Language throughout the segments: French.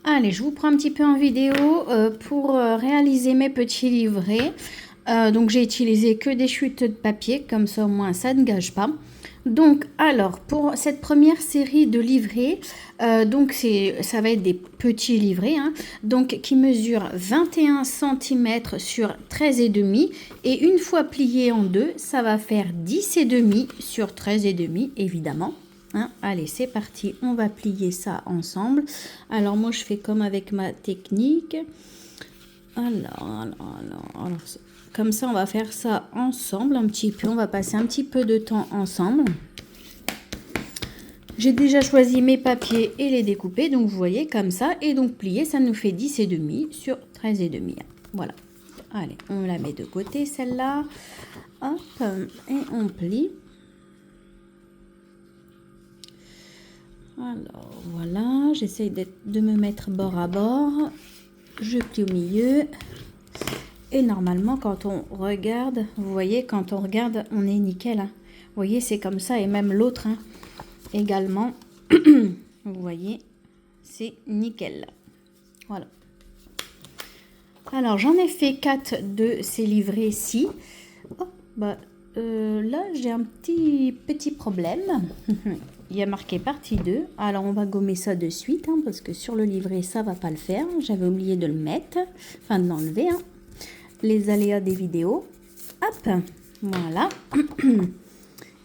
Allez, je vous prends un petit peu en vidéo pour réaliser mes petits livrets. Donc j'ai utilisé que des chutes de papier, comme ça au moins ça ne gâche pas. Donc alors pour cette première série de livrets, ça va être des petits livrets, hein, donc qui mesurent 21 cm sur 13,5 et une fois plié en deux, ça va faire 10,5 sur 13,5 évidemment. Hein, allez, c'est parti, on va plier ça ensemble. Alors moi je fais comme avec ma technique. Alors, comme ça, on va faire ça ensemble un petit peu. On va passer un petit peu de temps ensemble. J'ai déjà choisi mes papiers et les découper. Donc, vous voyez, comme ça. Et donc, plier, ça nous fait 10,5 sur 13,5. Voilà. Allez, on la met de côté, celle-là. Hop, et on plie. Alors, voilà. J'essaye de me mettre bord à bord. Je plie au milieu. Et normalement, quand on regarde, vous voyez, quand on regarde, on est nickel. Hein. Vous voyez, c'est comme ça. Et même l'autre, hein, également. Vous voyez, c'est nickel. Voilà. Alors, j'en ai fait 4 de ces livrets-ci. Oh, là, j'ai un petit problème. Il y a marqué partie 2. Alors, on va gommer ça de suite, hein, parce que sur le livret, ça va pas le faire. J'avais oublié de le mettre, enfin de l'enlever, hein. Les aléas des vidéos. Hop, voilà.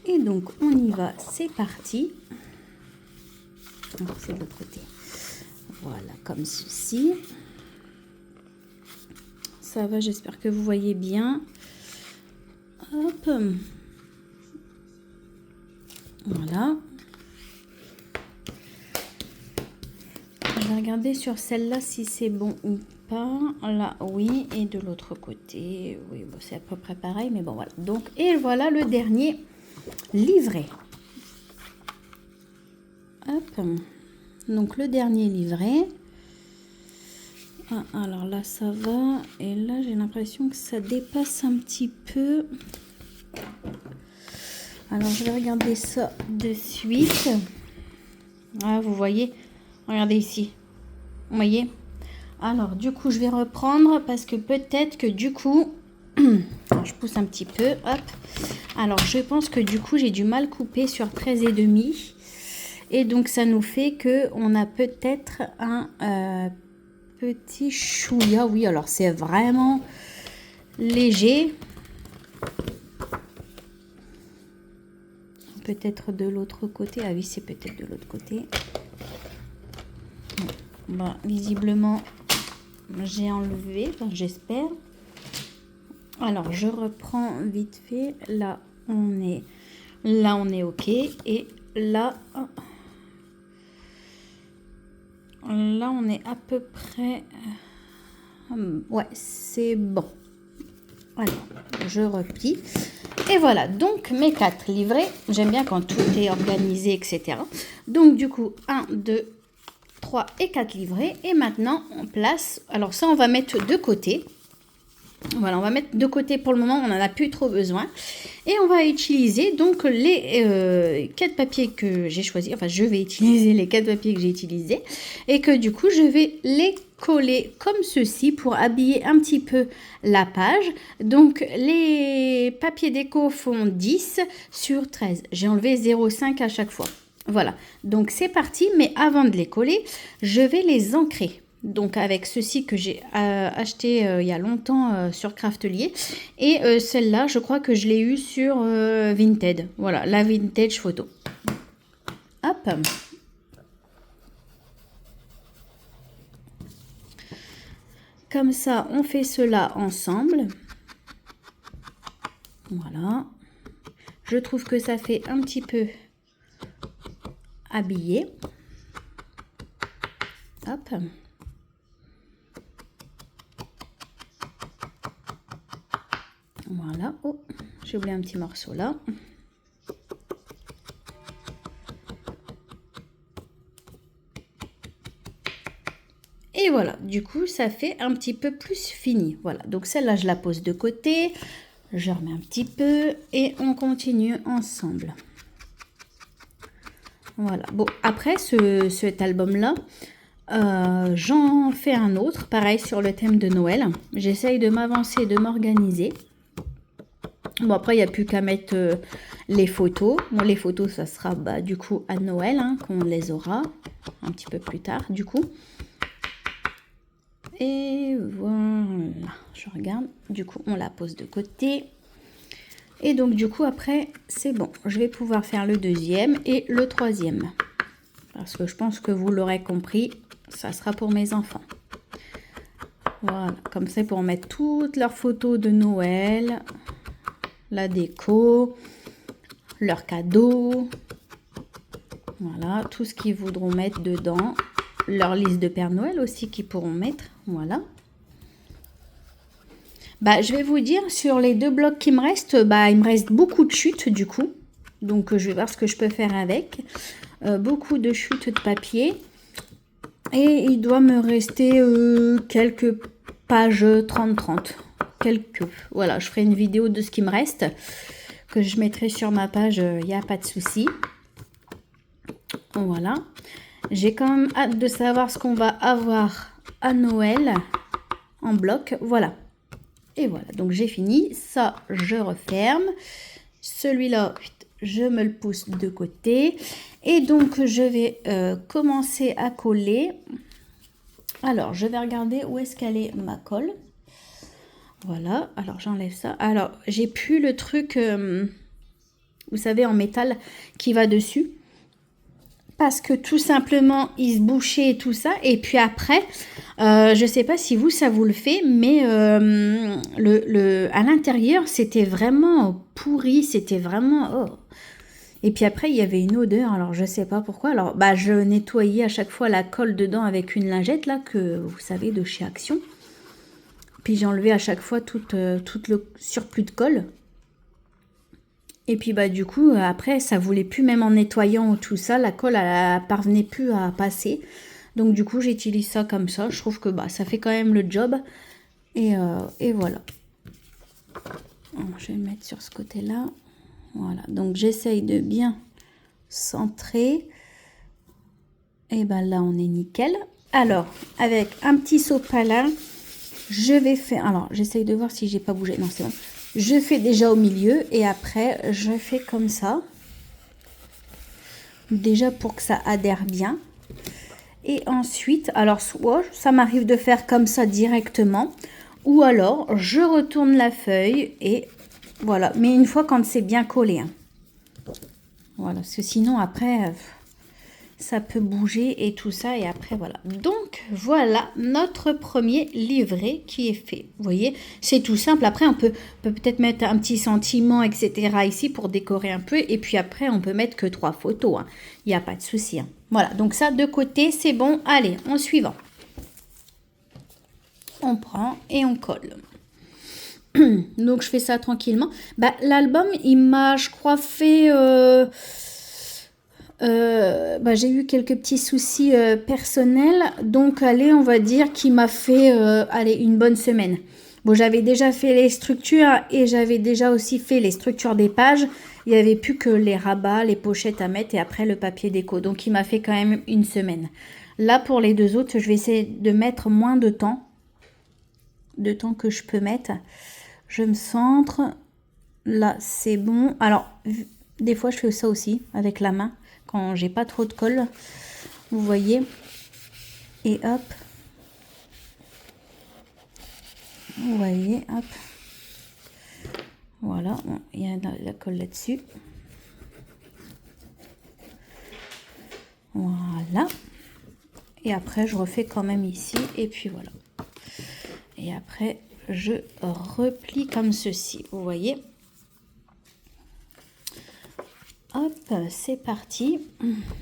Et donc, on y va, c'est parti. C'est de l'autre côté. Voilà, comme ceci. Ça va, j'espère que vous voyez bien. Hop. Voilà. Je vais regarder sur celle-là si c'est bon ou pas. Là, oui. Et de l'autre côté, oui, bon, c'est à peu près pareil, mais bon, voilà. Donc, et voilà le dernier livret. Hop. Donc, le dernier livret. Ah, alors là, ça va. Et là, j'ai l'impression que ça dépasse un petit peu. Alors, je vais regarder ça de suite. Ah, vous voyez. Regardez ici. Vous voyez. Alors, du coup, je vais reprendre parce que peut-être que du coup, je pousse un petit peu, hop. Alors, je pense que du coup, j'ai du mal couper sur 13,5. Et donc, ça nous fait que on a peut-être un petit chouïa. Oui, alors, c'est vraiment léger. Peut-être de l'autre côté. Ah oui, c'est peut-être de l'autre côté. Bon, visiblement, j'ai enlevé, enfin, j'espère. Alors, je reprends vite fait. Là, on est OK. Et là, on est à peu près... ouais, c'est bon. Alors, je replie. Et voilà, donc mes 4 livrets. J'aime bien quand tout est organisé, etc. Donc, du coup, 1, 2, 3 et 4 livrets. Et maintenant, on place... Alors, ça, on va mettre de côté. Voilà, on va mettre de côté pour le moment, on n'en a plus trop besoin. Et on va utiliser donc les 4 papiers que j'ai choisis. Enfin, je vais utiliser les 4 papiers que j'ai utilisés. Et que du coup, je vais les coller comme ceci pour habiller un petit peu la page. Donc, les papiers déco font 10 sur 13. J'ai enlevé 0,5 à chaque fois. Voilà, donc c'est parti. Mais avant de les coller, je vais les ancrer. Donc avec ceci que j'ai acheté il y a longtemps sur Craftelier. Et celle-là, je crois que je l'ai eu sur Vinted. Voilà, la Vintage photo. Hop. Comme ça, on fait cela ensemble. Voilà. Je trouve que ça fait un petit peu habillé. Hop. Voilà. Oh, j'ai oublié un petit morceau là. Et voilà, du coup, ça fait un petit peu plus fini. Voilà, donc celle-là, je la pose de côté. Je remets un petit peu et on continue ensemble. Voilà. Bon, après cet album-là, j'en fais un autre, pareil sur le thème de Noël. J'essaye de m'avancer, de m'organiser. Bon, après, il n'y a plus qu'à mettre les photos. Bon, les photos, ça sera du coup à Noël, hein, qu'on les aura un petit peu plus tard, du coup. Et voilà, je regarde. Du coup, on la pose de côté. Et donc, du coup, après, c'est bon. Je vais pouvoir faire le deuxième et le troisième. Parce que je pense que vous l'aurez compris, ça sera pour mes enfants. Voilà, comme ça, pour mettre toutes leurs photos de Noël, la déco, leurs cadeaux. Voilà, tout ce qu'ils voudront mettre dedans. Leur liste de Père Noël aussi qu'ils pourront mettre. Voilà. Je vais vous dire, sur les 2 blocs qui me restent, il me reste beaucoup de chutes du coup. Donc, je vais voir ce que je peux faire avec. Beaucoup de chutes de papier. Et il doit me rester quelques pages 30-30. Voilà, je ferai une vidéo de ce qui me reste. Que je mettrai sur ma page, il n'y a pas de souci. Voilà. J'ai quand même hâte de savoir ce qu'on va avoir à Noël en bloc. Voilà. Et voilà. Donc, j'ai fini. Ça, je referme. Celui-là, je me le pousse de côté. Et donc, je vais commencer à coller. Alors, je vais regarder où est-ce qu'elle est ma colle. Voilà. Alors, j'enlève ça. Alors, j'ai plus le truc, vous savez, en métal qui va dessus. Parce que tout simplement, il se bouchait et tout ça. Et puis après, je ne sais pas si vous, ça vous le fait, mais à l'intérieur, c'était vraiment pourri. C'était vraiment... Oh. Et puis après, il y avait une odeur. Alors, je ne sais pas pourquoi. Alors, je nettoyais à chaque fois la colle dedans avec une lingette, là, que vous savez, de chez Action. Puis j'enlevais à chaque fois tout le surplus de colle. Et puis du coup, après, ça voulait plus, même en nettoyant tout ça, la colle, elle parvenait plus à passer. Donc du coup, j'utilise ça comme ça. Je trouve que ça fait quand même le job. Et voilà. Je vais le mettre sur ce côté-là. Voilà. Donc j'essaye de bien centrer. Et là, on est nickel. Alors, avec un petit sopalin, je vais faire... Alors, j'essaye de voir si j'ai pas bougé. Non, c'est bon. Je fais déjà au milieu et après, je fais comme ça. Déjà pour que ça adhère bien. Et ensuite, alors soit ça m'arrive de faire comme ça directement. Ou alors, je retourne la feuille et voilà. Mais une fois quand c'est bien collé. Hein. Voilà, parce que sinon après... ça peut bouger et tout ça. Et après, voilà. Donc, voilà notre premier livret qui est fait. Vous voyez, c'est tout simple. Après, on peut peut-être mettre un petit sentiment, etc. ici pour décorer un peu. Et puis après, on peut mettre que 3 photos. Hein. Il n'y a pas de souci. Hein. Voilà, donc ça, de côté, c'est bon. Allez, en suivant. On prend et on colle. Donc, je fais ça tranquillement. L'album, il m'a, je crois, fait... j'ai eu quelques petits soucis personnels, donc allez, on va dire qu'il m'a fait une bonne semaine. Bon, j'avais déjà fait les structures et j'avais déjà aussi fait les structures des pages. Il n'y avait plus que les rabats, les pochettes à mettre et après le papier déco. Donc, il m'a fait quand même une semaine. Là, pour les 2 autres, je vais essayer de mettre moins de temps que je peux mettre. Je me centre. Là, c'est bon. Alors, des fois, je fais ça aussi avec la main. Quand j'ai pas trop de colle, vous voyez, et hop, vous voyez, hop, voilà, bon, il y a la colle là-dessus, voilà, et après je refais quand même ici, et puis voilà, et après je replie comme ceci, vous voyez. Hop, c'est parti.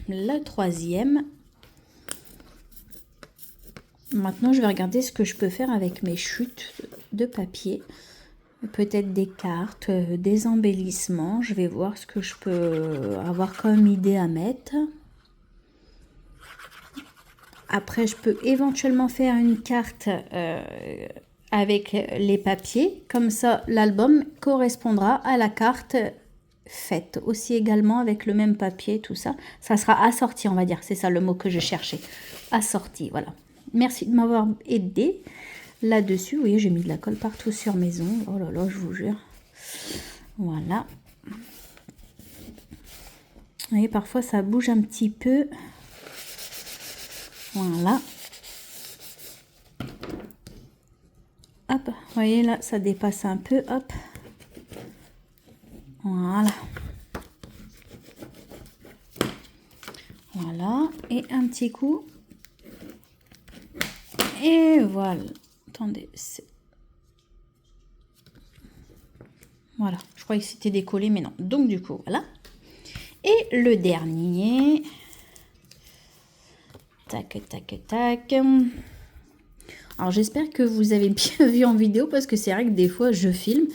La troisième. Maintenant, je vais regarder ce que je peux faire avec mes chutes de papier. Peut-être des cartes, des embellissements. Je vais voir ce que je peux avoir comme idée à mettre. Après, je peux éventuellement faire une carte avec les papiers. Comme ça, l'album correspondra à la carte faite aussi également avec le même papier, tout ça. Ça sera assorti, on va dire. C'est ça le mot que je cherchais. Assorti, voilà. Merci de m'avoir aidé là-dessus. Vous voyez, j'ai mis de la colle partout sur mes ongles. Oh là là, je vous jure. Voilà. Vous voyez, parfois ça bouge un petit peu. Voilà. Hop, vous voyez là, ça dépasse un peu. Hop. Voilà. Voilà. Et un petit coup. Et voilà. Attendez. Voilà. Je croyais que c'était décollé, mais non. Donc, du coup, voilà. Et le dernier. Tac, tac, tac. Alors, j'espère que vous avez bien vu en vidéo parce que c'est vrai que des fois, je filme.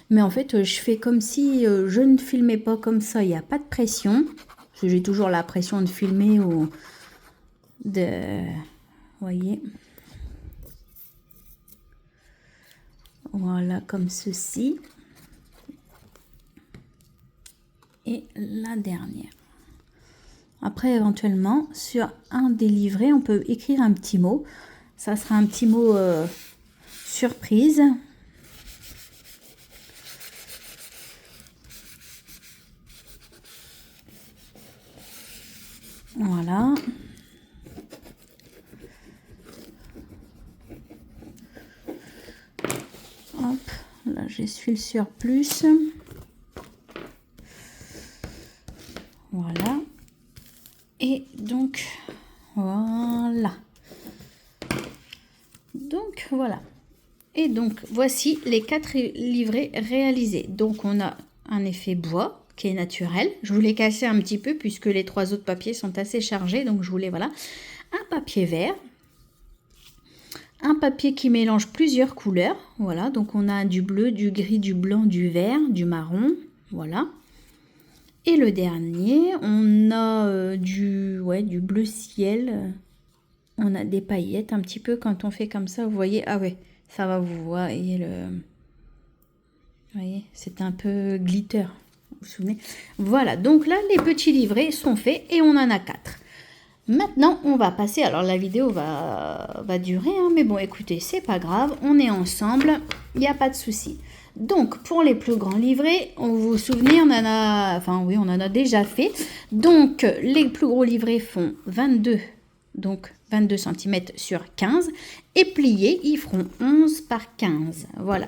Mais en fait, je fais comme si je ne filmais pas comme ça. Il n'y a pas de pression. Parce que j'ai toujours la pression de filmer ou de... Vous voyez. Voilà, comme ceci. Et la dernière. Après, éventuellement, sur un des livrets, on peut écrire un petit mot. Ça sera un petit mot surprise. Voilà. Hop, là j'essuie le surplus. Voilà. Et donc, voilà. Donc, voilà. Et donc, voici les 4 livrets réalisés. Donc, on a un effet bois qui est naturel. Je voulais casser un petit peu puisque les 3 autres papiers sont assez chargés. Donc, je voulais, voilà, un papier vert. Un papier qui mélange plusieurs couleurs. Voilà, donc on a du bleu, du gris, du blanc, du vert, du marron. Voilà. Et le dernier, on a du bleu ciel. On a des paillettes un petit peu quand on fait comme ça. Vous voyez, ah ouais, ça va, vous voyez le... Vous voyez, c'est un peu glitter. Vous vous souvenez? Voilà, donc là, les petits livrets sont faits et on en a 4. Maintenant, on va passer, alors la vidéo va durer, hein, mais bon, écoutez, c'est pas grave, on est ensemble, il n'y a pas de souci. Donc, pour les plus grands livrets, vous vous souvenez, on en a déjà fait. Donc, les plus gros livrets font 22 cm sur 15. Et pliés, ils feront 11 par 15. Voilà.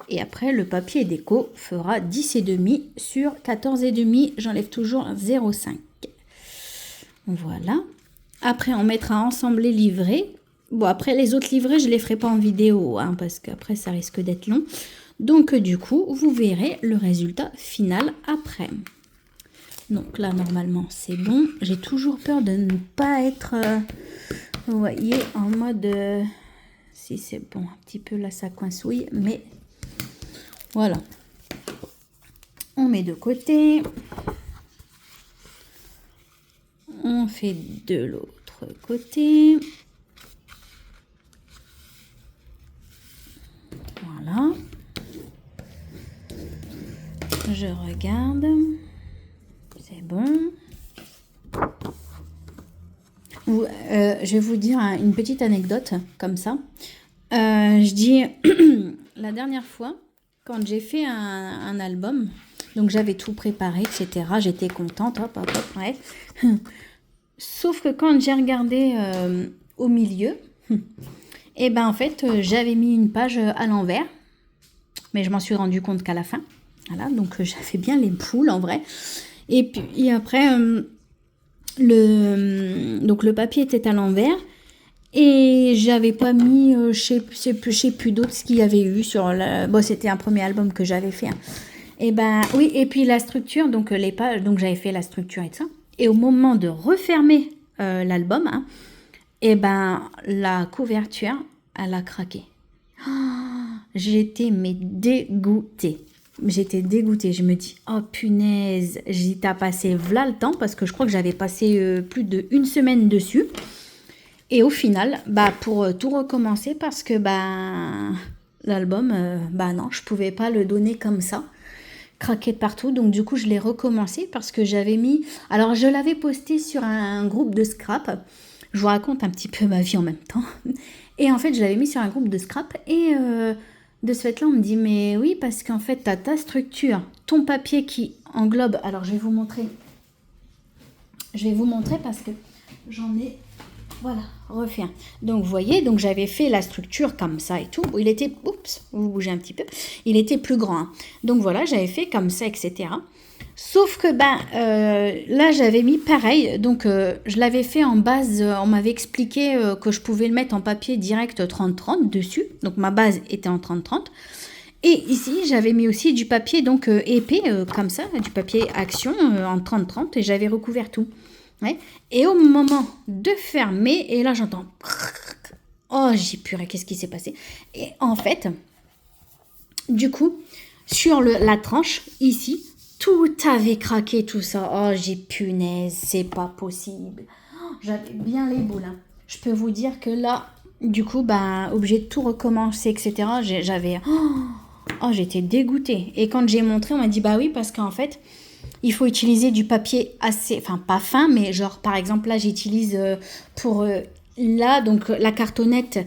Et après, le papier déco fera 10,5 sur 14,5. J'enlève toujours 0,5. Voilà. Après, on mettra ensemble les livrets. Bon, après, les autres livrets, je ne les ferai pas en vidéo, hein, parce qu'après, ça risque d'être long. Donc, du coup, vous verrez le résultat final après. Donc là, normalement, c'est bon. J'ai toujours peur de ne pas être, vous voyez, en mode... si c'est bon, un petit peu là, ça coince, oui, mais voilà. On met de côté. On fait de l'autre côté. Voilà. Je regarde. C'est bon. Je vais vous dire une petite anecdote comme ça. Je dis, la dernière fois, quand j'ai fait un album, donc j'avais tout préparé, etc. J'étais contente, hop, hop, hop, ouais. Sauf que quand j'ai regardé au milieu, et ben en fait, j'avais mis une page à l'envers, mais je m'en suis rendu compte qu'à la fin. Voilà, donc j'avais bien les poules en vrai. Et puis après, donc le papier était à l'envers. Et j'avais pas mis, je sais plus d'autres ce qu'il y avait eu sur la... Bon, c'était un premier album que j'avais fait. Hein. Et ben oui, et puis la structure, donc les pages, donc j'avais fait la structure et tout ça. Et au moment de refermer l'album, hein, et ben la couverture, elle a craqué. Oh, j'étais mais dégoûtée. J'étais dégoûtée. Je me dis, oh punaise, j'y t'ai passé v'là le temps parce que je crois que j'avais passé plus d'1 semaine dessus. Et au final, pour tout recommencer, parce que l'album, non, je pouvais pas le donner comme ça. craquait de partout. Donc du coup, je l'ai recommencé parce que j'avais mis... Alors, je l'avais posté sur un groupe de scrap. Je vous raconte un petit peu ma vie en même temps. Et en fait, je l'avais mis sur un groupe de scrap. Et de ce fait-là, on me dit, mais oui, parce qu'en fait, tu as ta structure, ton papier qui englobe... Alors, je vais vous montrer. Je vais vous montrer parce que j'en ai... Voilà, refait un. Donc, vous voyez, donc j'avais fait la structure comme ça et tout. Il était... Oups, vous bougez un petit peu. Il était plus grand. Hein. Donc, voilà, j'avais fait comme ça, etc. Sauf que, là, j'avais mis pareil. Donc, je l'avais fait en base. On m'avait expliqué que je pouvais le mettre en papier direct 30-30 dessus. Donc, ma base était en 30-30. Et ici, j'avais mis aussi du papier donc épais, comme ça, du papier action en 30-30. Et j'avais recouvert tout. Ouais. Et au moment de fermer, et là j'entends... Oh, j'ai purée, qu'est-ce qui s'est passé? Et en fait, du coup, sur la tranche, ici, tout avait craqué, tout ça. Oh, j'ai punaise, c'est pas possible. Oh, j'avais bien les boules. Hein. Je peux vous dire que là, du coup, obligé de tout recommencer, etc. J'avais... Oh, j'étais dégoûtée. Et quand j'ai montré, on m'a dit, bah oui, parce qu'en fait... Il faut utiliser du papier assez, enfin pas fin, mais genre par exemple là j'utilise pour là donc la cartonnette,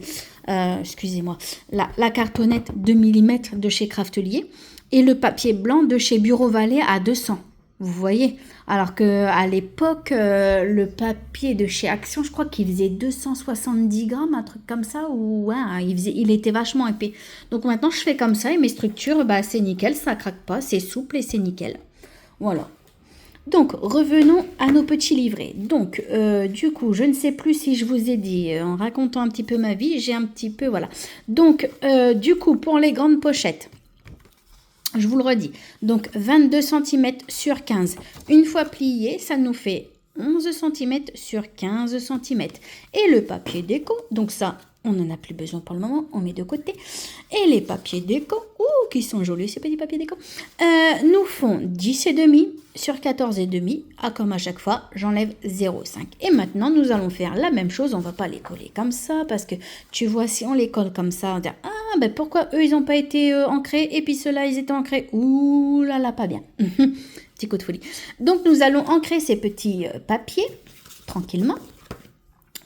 excusez-moi, la cartonnette 2 mm de chez Craftelier et le papier blanc de chez Bureau Vallée à 200. Vous voyez, alors que à l'époque le papier de chez Action, je crois qu'il faisait 270 grammes, un truc comme ça, ou ouais, il était vachement épais. Donc maintenant je fais comme ça et mes structures, c'est nickel, ça craque pas, c'est souple et c'est nickel. Voilà. Donc, revenons à nos petits livrets. Donc, du coup, je ne sais plus si je vous ai dit, en racontant un petit peu ma vie, j'ai un petit peu, voilà. Donc, du coup, pour les grandes pochettes, je vous le redis, donc 22 cm sur 15. Une fois plié, ça nous fait 11 cm sur 15 cm. Et le papier déco, donc ça, on n'en a plus besoin pour le moment, on met de côté. Et les papiers déco, qui sont jolis ces petits papiers déco, nous font 10,5 sur 14,5. Comme à chaque fois, j'enlève 0,5. Et maintenant, nous allons faire la même chose. On ne va pas les coller comme ça parce que tu vois, si on les colle comme ça, on va dire, pourquoi eux, ils n'ont pas été ancrés et puis ceux-là, ils étaient ancrés. Ouh là là, pas bien. Petit coup de folie. Donc, nous allons ancrer ces petits papiers tranquillement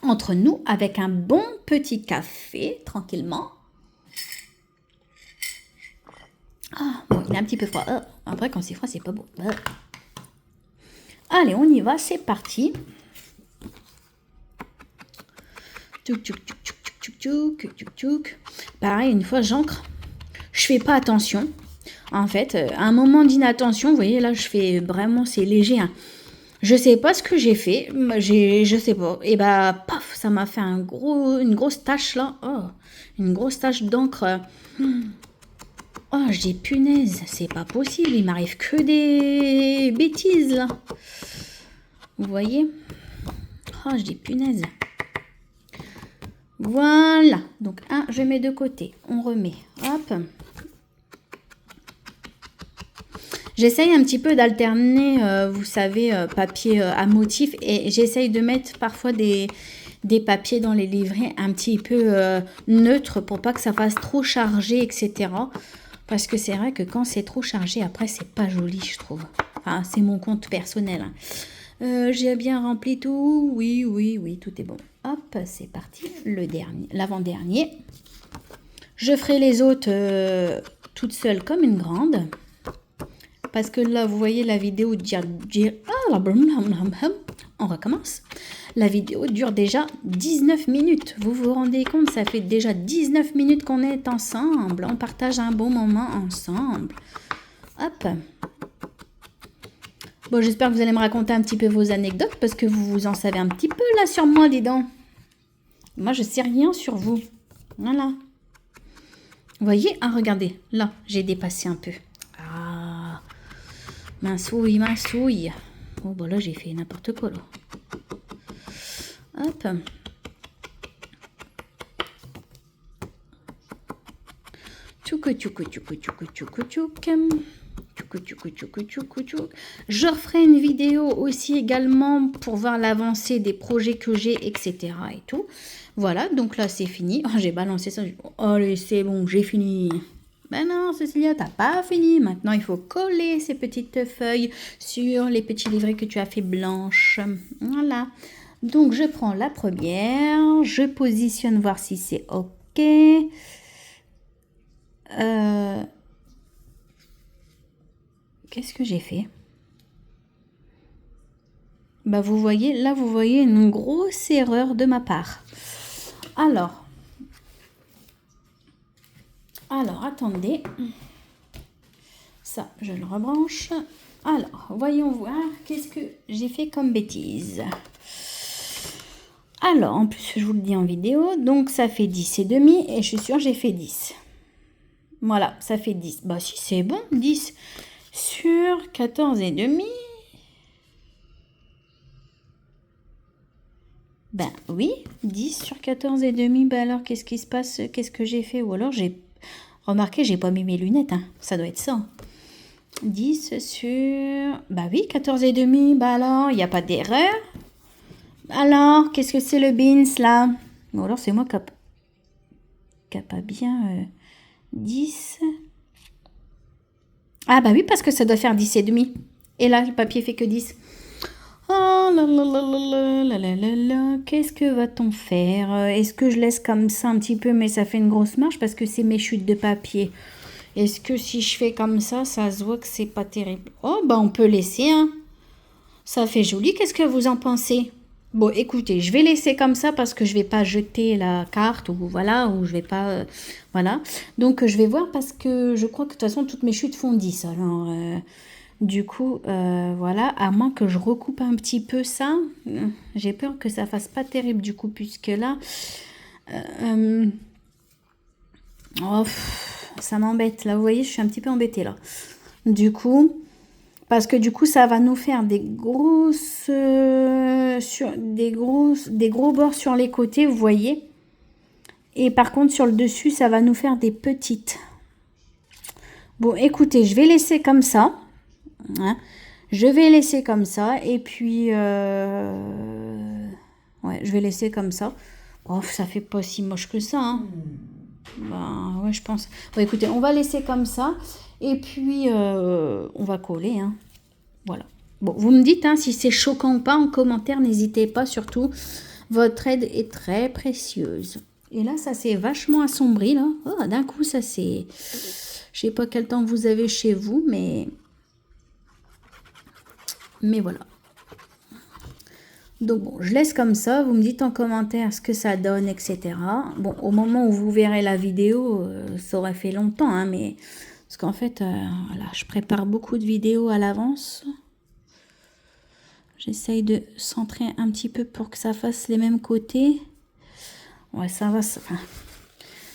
entre nous avec un bon petit café tranquillement. Bon, il est un petit peu froid. Après, quand c'est froid, c'est pas beau. Allez, on y va, c'est parti. Pareil, une fois j'encre, je fais pas attention. En fait, à un moment d'inattention, vous voyez, là, je fais vraiment, c'est léger. Hein. Je sais pas ce que j'ai fait, je sais pas. Et paf, ça m'a fait une grosse tache là. Oh, une grosse tache d'encre. Oh, je dis punaise, c'est pas possible, il m'arrive que des bêtises là. Vous voyez? Oh, je dis punaise. Voilà, donc je mets de côté, on remet, hop. J'essaye un petit peu d'alterner, vous savez, papier à motif et j'essaye de mettre parfois des papiers dans les livrets un petit peu neutres pour pas que ça fasse trop chargé, etc. Parce que c'est vrai que quand c'est trop chargé, après, c'est pas joli, je trouve. Enfin, c'est mon compte personnel. Hein. J'ai bien rempli tout. Oui, tout est bon. Hop, c'est parti. L'avant-dernier. Je ferai les autres toute seule comme une grande. Parce que là, vous voyez, la vidéo on recommence. La vidéo dure déjà 19 minutes. Vous vous rendez compte, ça fait déjà 19 minutes qu'on est ensemble. On partage un bon moment ensemble. Hop. Bon, j'espère que vous allez me raconter un petit peu vos anecdotes parce que vous en savez un petit peu là sur moi, dis donc. Moi, je sais rien sur vous. Voilà. Vous voyez, regardez, là, j'ai dépassé un peu. Minsouille. Oh, là, j'ai fait n'importe quoi, là. Hop. Je referai une vidéo aussi également pour voir l'avancée des projets que j'ai, etc. et tout. Voilà, donc là, c'est fini. Oh, j'ai balancé ça. Allez, c'est bon, j'ai fini. Ben non, Cécilia, t'as pas fini. Maintenant, il faut coller ces petites feuilles sur les petits livrets que tu as fait blanches. Voilà. Donc, je prends la première. Je positionne, voir si c'est OK. Qu'est-ce que j'ai fait? Bah, vous voyez, là, vous voyez une grosse erreur de ma part. Alors, attendez. Ça, je le rebranche. Alors, voyons voir qu'est-ce que j'ai fait comme bêtise. Alors, en plus, je vous le dis en vidéo. Donc, ça fait 10 et demi. Et je suis sûre que j'ai fait 10. Voilà, ça fait 10. Bah, si c'est bon, 10 sur 14 et demi. Ben oui, 10 sur 14 et demi. Ben alors, qu'est-ce qui se passe? Qu'est-ce que j'ai fait? Ou alors, j'ai remarqué, j'ai pas mis mes lunettes. Hein. Ça doit être ça. 10 sur... Bah oui, 14 et demi. Bah alors, il n'y a pas d'erreur. Alors, qu'est-ce que c'est le beans, là? Ou alors, c'est moi qui a pas bien... 10... Ah bah oui, parce que ça doit faire 10 et demi. Et là, le papier fait que 10. Oh là là là là là là là là. Qu'est-ce que va-t-on faire? Est-ce que je laisse comme ça un petit peu, mais ça fait une grosse marche parce que c'est mes chutes de papier. Est-ce que si je fais comme ça se voit que c'est pas terrible? Oh bah on peut laisser, hein. Ça fait joli, qu'est-ce que vous en pensez? Bon, écoutez, je vais laisser comme ça parce que je vais pas jeter la carte ou voilà, ou je vais pas... voilà. Donc, je vais voir parce que je crois que de toute façon, toutes mes chutes font 10. Alors, du coup, voilà, à moins que je recoupe un petit peu ça. J'ai peur que ça fasse pas terrible du coup, puisque là... oh, ça m'embête. Là, vous voyez, je suis un petit peu embêtée là. Du coup... Parce que du coup, ça va nous faire des grosses, des gros bords sur les côtés, vous voyez. Et par contre, sur le dessus, ça va nous faire des petites. Bon, écoutez, je vais laisser comme ça. Hein. Je vais laisser comme ça. Et puis, ouais, je vais laisser comme ça. Oh, ça fait pas si moche que ça. Hein. Ben, ouais, je pense. Bon, écoutez, on va laisser comme ça. Et puis, on va coller. Hein. Voilà. Bon, vous me dites hein, si c'est choquant ou pas en commentaire. N'hésitez pas, surtout. Votre aide est très précieuse. Et là, ça s'est vachement assombri. Là. Oh, d'un coup, ça c'est... Je sais pas quel temps vous avez chez vous, mais voilà. Donc bon, je laisse comme ça. Vous me dites en commentaire ce que ça donne, etc. Bon, au moment où vous verrez la vidéo, ça aurait fait longtemps, hein, mais... Parce qu'en fait, voilà, je prépare beaucoup de vidéos à l'avance. J'essaye de centrer un petit peu pour que ça fasse les mêmes côtés. Ouais, ça va.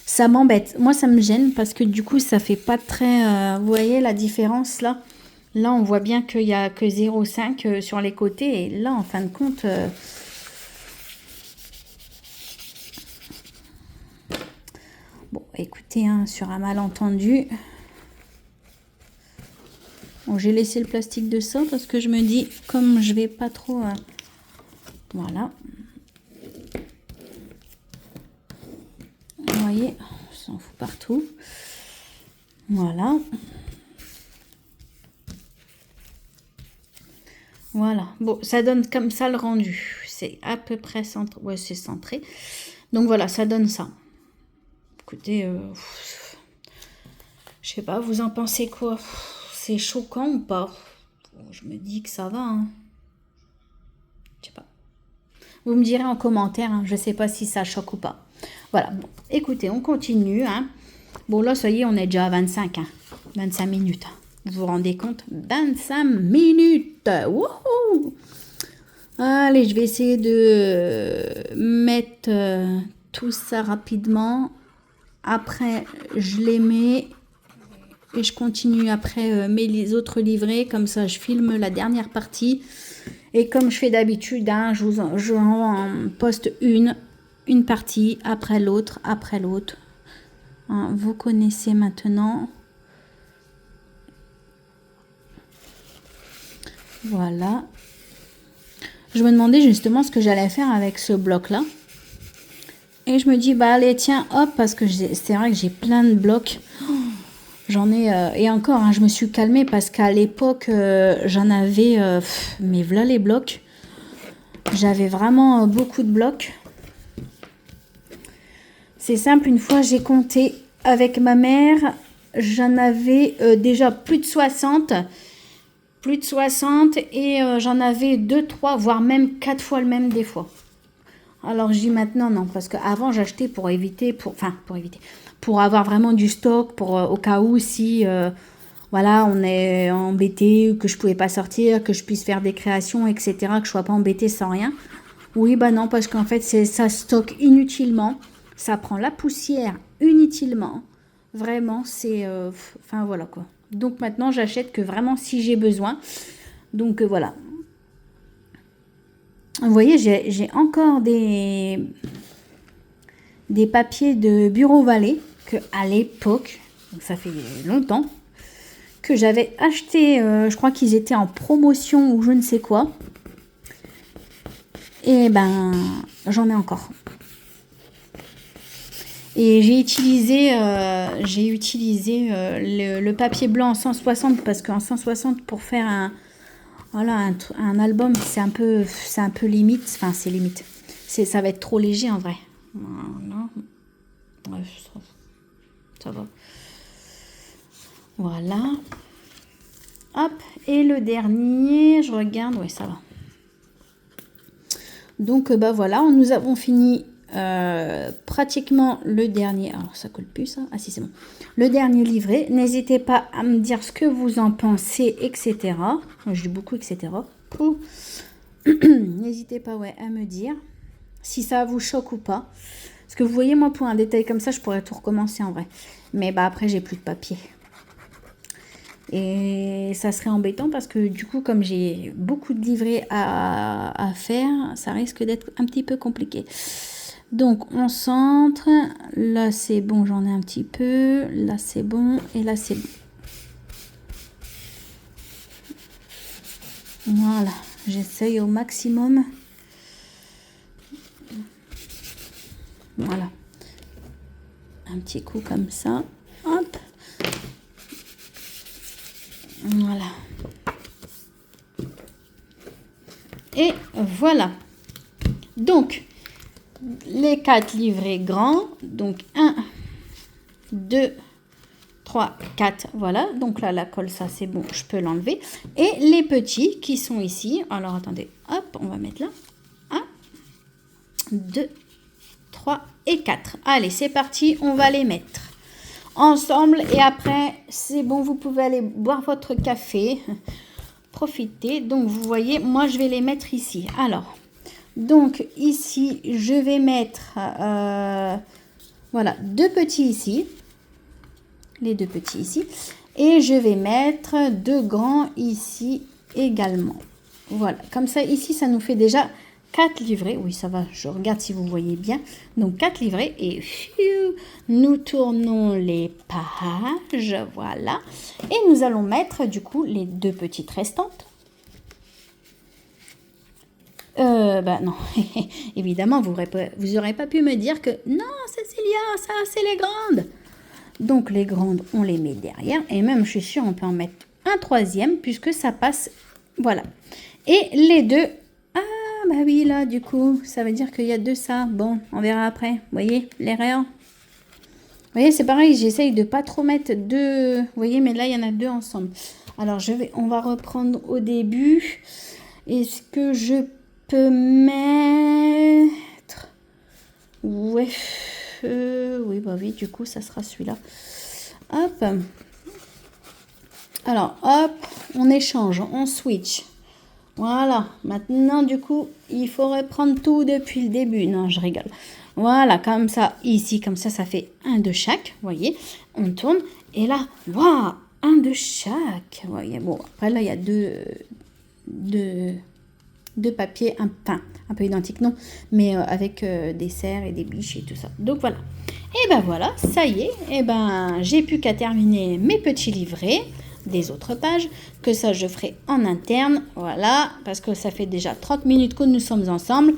Ça m'embête. Moi, ça me gêne parce que du coup, ça fait pas très... vous voyez la différence là? Là, on voit bien qu'il n'y a que 0,5 sur les côtés. Et là, en fin de compte... Bon, écoutez, hein, sur un malentendu... Bon, j'ai laissé le plastique de ça parce que je me dis, comme je vais pas trop... voilà. Vous voyez, on s'en fout partout. Voilà. Voilà. Bon, ça donne comme ça le rendu. C'est à peu près centré. Ouais, c'est centré. Donc voilà, ça donne ça. Écoutez, je sais pas, vous en pensez quoi? C'est choquant ou pas? Je me dis que ça va. Hein. Je sais pas. Vous me direz en commentaire. Hein. Je sais pas si ça choque ou pas. Voilà. Bon, écoutez, on continue. Hein. Bon, là, ça y est, on est déjà à 25. Hein. 25 minutes. Vous vous rendez compte? 25 minutes. Wouhou! Allez, je vais essayer de mettre tout ça rapidement. Après, je les mets... Et je continue après les autres livrets. Comme ça, je filme la dernière partie. Et comme je fais d'habitude, hein, je en poste une partie après l'autre, après l'autre. Hein, vous connaissez maintenant. Voilà. Je me demandais justement ce que j'allais faire avec ce bloc-là. Et je me dis, bah allez, tiens, hop, parce que c'est vrai que j'ai plein de blocs. Oh, J'en ai, et encore, hein, je me suis calmée parce qu'à l'époque, j'en avais, mais voilà les blocs. J'avais vraiment beaucoup de blocs. C'est simple, une fois j'ai compté avec ma mère, j'en avais déjà plus de 60. Plus de 60 et j'en avais 2, 3, voire même 4 fois le même des fois. Alors je dis maintenant non, parce qu'avant j'achetais pour éviter, pour avoir vraiment du stock, pour au cas où si voilà, on est embêté, que je pouvais pas sortir, que je puisse faire des créations, etc., que je sois pas embêtée sans rien. Oui, bah non, parce qu'en fait ça stocke inutilement, ça prend la poussière inutilement. Vraiment, c'est, enfin voilà quoi. Donc maintenant j'achète que vraiment si j'ai besoin. Donc voilà. Vous voyez, j'ai encore des papiers de Bureau Vallée que à l'époque, donc ça fait longtemps, que j'avais acheté, je crois qu'ils étaient en promotion ou je ne sais quoi. Et ben, j'en ai encore. Et j'ai utilisé le papier blanc en 160 parce qu'en 160 pour faire un album, c'est un peu limite. Enfin, c'est limite. Ça va être trop léger en vrai. Voilà. Ouais, ça va. Voilà. Hop. Et le dernier, je regarde. Ouais, ça va. Donc, bah voilà, nous avons fini pratiquement le dernier. Alors, ça colle plus, ça. Ah si, c'est bon. Le dernier livret. N'hésitez pas à me dire ce que vous en pensez, etc. Je dis beaucoup, etc. N'hésitez pas, ouais, à me dire si ça vous choque ou pas. Parce que vous voyez, moi, pour un détail comme ça, je pourrais tout recommencer en vrai. Mais bah après, j'ai plus de papier. Et ça serait embêtant parce que du coup, comme j'ai beaucoup de livrets à faire, ça risque d'être un petit peu compliqué. Donc, on centre. Là, c'est bon, j'en ai un petit peu. Là, c'est bon. Et là, c'est bon. Voilà. J'essaye au maximum. Voilà. Un petit coup comme ça. Hop. Voilà. Et voilà. Donc, les 4 livrets grands. Donc, 1, 2, 3, 4. Voilà. Donc là, la colle, ça, c'est bon. Je peux l'enlever. Et les petits qui sont ici. Alors, attendez. Hop, on va mettre là. 1, 2, 3 et 4. Allez, c'est parti. On va les mettre ensemble et après c'est bon, vous pouvez aller boire votre café, profiter. Donc vous voyez, moi je vais les mettre ici. Alors donc ici je vais mettre voilà, 2 petits ici, les 2 petits ici, et je vais mettre 2 grands ici également. Voilà, comme ça ici ça nous fait déjà 4 livrets, oui ça va, je regarde si vous voyez bien, donc 4 livrets et nous tournons les pages, voilà, et nous allons mettre du coup les 2 petites restantes. Bah non, évidemment vous aurez pas pu me dire que non Cécilia, ça c'est les grandes. Donc les grandes on les met derrière et même je suis sûre on peut en mettre un troisième puisque ça passe, voilà. Et les 2, bah oui, là, du coup, ça veut dire qu'il y a 2 ça. Bon, on verra après. Vous voyez, l'erreur. Vous voyez, c'est pareil, j'essaye de pas trop mettre 2. Vous voyez, mais là, il y en a 2 ensemble. Alors, on va reprendre au début. Est-ce que je peux mettre... Ouais. Oui, bah oui, du coup, ça sera celui-là. Hop. Alors, hop, on échange, on switch. Voilà, maintenant du coup, il faut reprendre tout depuis le début. Non, je rigole. Voilà, comme ça, ici, comme ça fait un de chaque, vous voyez. On tourne, et là, waouh, un de chaque. Vous voyez, bon, après là, il y a deux papiers, un peu identiques, non, mais avec des serres et des biches et tout ça. Donc voilà. Et ben voilà, ça y est, et ben j'ai plus qu'à terminer mes petits livrets des autres pages, que ça je ferai en interne, voilà, parce que ça fait déjà 30 minutes que nous sommes ensemble.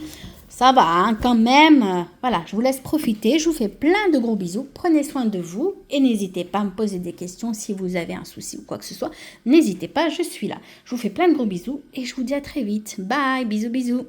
Ça va, hein, quand même. Voilà, je vous laisse profiter. Je vous fais plein de gros bisous. Prenez soin de vous et n'hésitez pas à me poser des questions si vous avez un souci ou quoi que ce soit. N'hésitez pas, je suis là. Je vous fais plein de gros bisous et je vous dis à très vite. Bye, bisous, bisous.